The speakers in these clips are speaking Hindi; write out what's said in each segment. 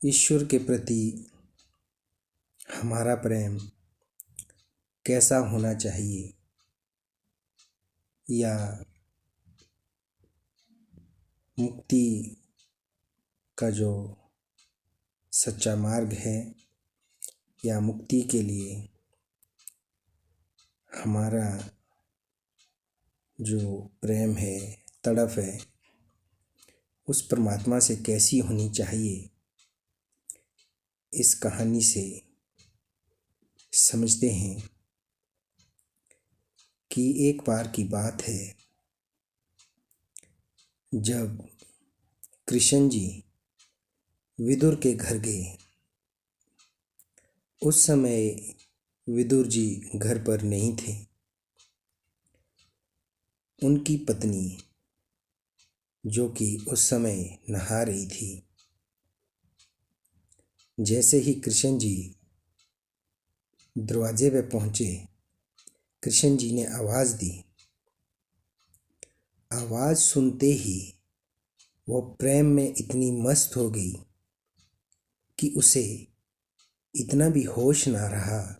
ईश्वर के प्रति हमारा प्रेम कैसा होना चाहिए, या मुक्ति का जो सच्चा मार्ग है, या मुक्ति के लिए हमारा जो प्रेम है, तड़प है, उस परमात्मा से कैसी होनी चाहिए, इस कहानी से समझते हैं कि एक बार की बात है जब कृष्ण जी विदुर के घर गए। उस समय विदुर जी घर पर नहीं थे। उनकी पत्नी, जो कि उस समय नहा रही थी, जैसे ही कृष्ण जी दरवाजे पे पहुंचे, कृष्ण जी ने आवाज़ दी। आवाज़ सुनते ही वो प्रेम में इतनी मस्त हो गई कि उसे इतना भी होश ना रहा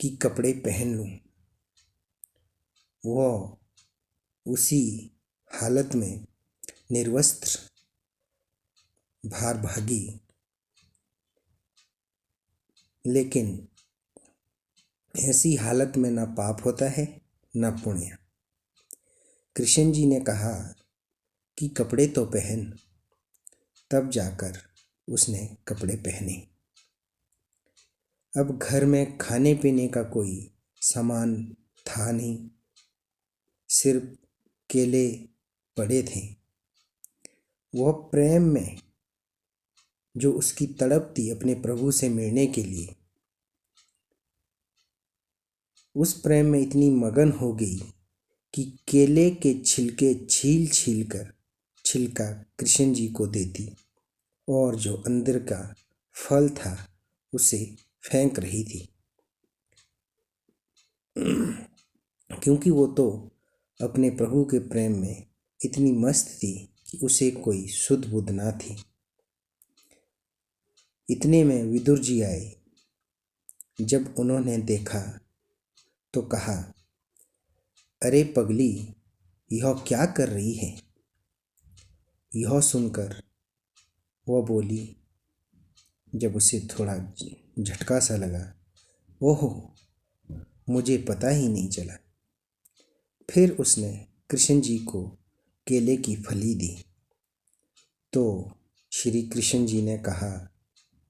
कि कपड़े पहन लूं। वो उसी हालत में निर्वस्त्र बाहर भागी। लेकिन ऐसी हालत में ना पाप होता है ना पुण्य। कृष्ण जी ने कहा कि कपड़े तो पहन। तब जाकर उसने कपड़े पहने। अब घर में खाने पीने का कोई सामान था नहीं, सिर्फ केले पड़े थे। वह प्रेम में जो उसकी तड़प थी अपने प्रभु से मिलने के लिए, उस प्रेम में इतनी मगन हो गई कि केले के छिलके छील छील कर छिलका कृष्ण जी को देती, और जो अंदर का फल था उसे फेंक रही थी। क्योंकि वो तो अपने प्रभु के प्रेम में इतनी मस्त थी कि उसे कोई सुध बुध ना थी। इतने में विदुर जी आए। जब उन्होंने देखा तो कहा, अरे पगली, यह क्या कर रही है? यह सुनकर वह बोली, जब उसे थोड़ा झटका सा लगा, ओहो, मुझे पता ही नहीं चला। फिर उसने कृष्ण जी को केले की फली दी। तो श्री कृष्ण जी ने कहा,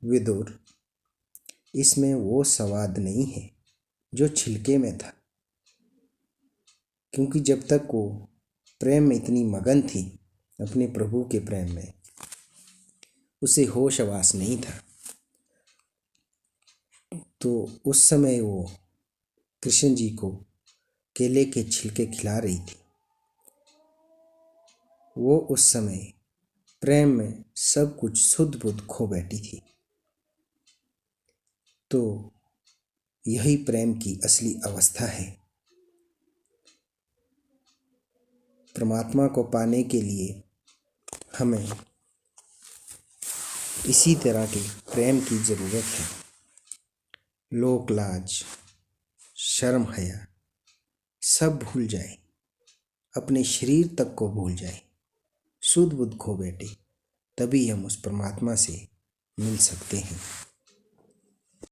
विदुर, इसमें वो स्वाद नहीं है जो छिलके में था। क्योंकि जब तक वो प्रेम में इतनी मगन थी, अपने प्रभु के प्रेम में, उसे होश आवास नहीं था। तो उस समय वो कृष्ण जी को केले के छिलके खिला रही थी। वो उस समय प्रेम में सब कुछ सुध बुध खो बैठी थी। तो यही प्रेम की असली अवस्था है। परमात्मा को पाने के लिए हमें इसी तरह के प्रेम की ज़रूरत है। लोक लाज, शर्म हया सब भूल जाए, अपने शरीर तक को भूल जाए, सुध बुध खो बैठे, तभी हम उस परमात्मा से मिल सकते हैं।